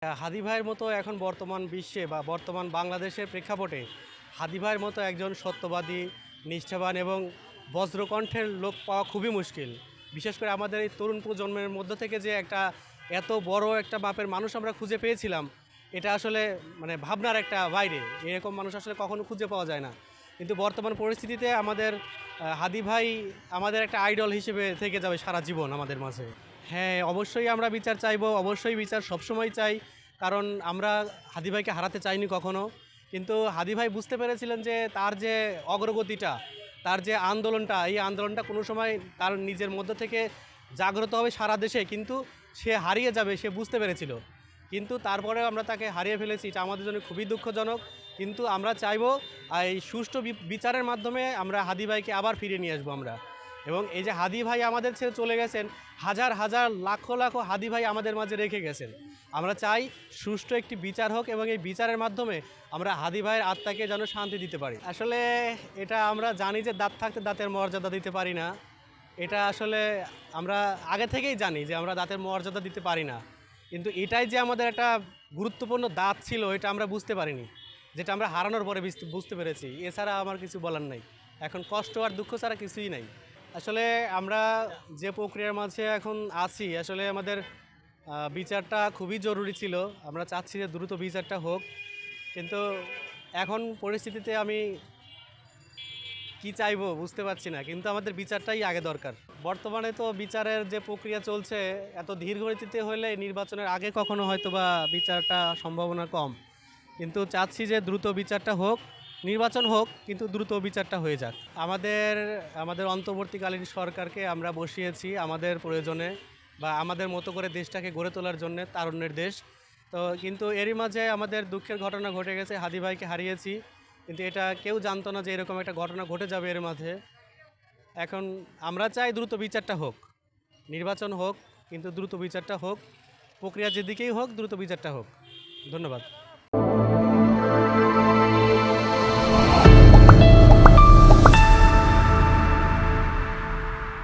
হাদি ভাইয়ের মতো এখন বর্তমান বিশ্বে বা বর্তমান বাংলাদেশের প্রেক্ষাপটে হাদি ভাইয়ের মতো একজন সত্যবাদী, নিষ্ঠাবান এবং বজ্রকণ্ঠের লোক পাওয়া খুবই মুশকিল। বিশেষ করে আমাদের এই তরুণ প্রজন্মের মধ্য থেকে যে একটা এত বড় একটা মাপের মানুষ আমরা খুঁজে পেয়েছিলাম, এটা আসলে মানে ভাবনার একটা বাইরে। এরকম মানুষ আসলে কখনো খুঁজে পাওয়া যায় না। কিন্তু বর্তমান পরিস্থিতিতে আমাদের হাদি ভাই আমাদের একটা আইডল হিসেবে থেকে যাবে সারা জীবন আমাদের মাঝে। হ্যাঁ, অবশ্যই আমরা বিচার চাইবো, অবশ্যই বিচার সবসময় চাই। কারণ আমরা হাদি ভাইকে হারাতে চাইনি কখনো। কিন্তু হাদি ভাই বুঝতে পেরেছিলেন যে তার যে অগ্রগতিটা, তার যে আন্দোলনটা, এই আন্দোলনটা কোনো সময় তার নিজের মধ্য থেকে জাগ্রত হবে সারা দেশে, কিন্তু সে হারিয়ে যাবে সে বুঝতে পেরেছিল। কিন্তু তারপরেও আমরা তাকে হারিয়ে ফেলেছি, এটা আমাদের জন্য খুবই দুঃখজনক। কিন্তু আমরা চাইবো এই সুষ্ঠু বিচারের মাধ্যমে আমরা হাদি ভাইকে আবার ফিরিয়ে নিয়ে আসবো আমরা। এবং এই যে হাদি ভাই আমাদের ছেড়ে চলে গেছেন, হাজার হাজার লাখো লাখো হাদি ভাই আমাদের মাঝে রেখে গেছেন। আমরা চাই সুষ্ঠু একটি বিচার হোক এবং এই বিচারের মাধ্যমে আমরা হাদি ভাইয়ের আত্মাকে যেন শান্তি দিতে পারি। আসলে এটা আমরা জানি যে দাঁত থাকতে দাঁতের মর্যাদা দিতে পারি না। এটা আসলে আমরা আগে থেকেই জানি যে আমরা দাঁতের মর্যাদা দিতে পারি না। কিন্তু এটাই যে আমাদের একটা গুরুত্বপূর্ণ দাঁত ছিল, এটা আমরা বুঝতে পারিনি, যেটা আমরা হারানোর পরে বুঝতে পেরেছি। এছাড়া আমার কিছু বলার নাই। এখন কষ্ট আর দুঃখ ছাড়া কিছুই নাই। আসলে আমরা যে প্রক্রিয়ার মাঝে এখন আছি, আসলে আমাদের বিচারটা খুবই জরুরি ছিল। আমরা চাচ্ছি যে দ্রুত বিচারটা হোক। কিন্তু এখন পরিস্থিতিতে আমি কি চাইবো বুঝতে পারছি না। কিন্তু আমাদের বিচারটাই আগে দরকার। বর্তমানে তো বিচারের যে প্রক্রিয়া চলছে, এত ধীরগতিতে হলে নির্বাচনের আগে কখনো হয়তোবা বিচারটা সম্ভাবনা কম। কিন্তু চাচ্ছি যে দ্রুত বিচারটা হোক, নির্বাচন হোক, কিন্তু দ্রুত বিচারটা হয়ে যাক। আমাদের আমাদের অন্তর্বর্তীকালীন সরকারকে আমরা বসিয়েছি আমাদের প্রয়োজনে বা আমাদের মতো করে দেশটাকে গড়ে তোলার জন্যে, তারুণ্যের দেশ। তো কিন্তু এরই মাঝে আমাদের দুঃখের ঘটনা ঘটে গেছে, হাদি ভাইকে হারিয়েছি। কিন্তু এটা কেউ জানতো না যে এরকম একটা ঘটনা ঘটে যাবে এর মাঝে। এখন আমরা চাই দ্রুত বিচারটা হোক, নির্বাচন হোক, কিন্তু দ্রুত বিচারটা হোক। প্রক্রিয়া যেদিকেই হোক দ্রুত বিচারটা হোক। ধন্যবাদ।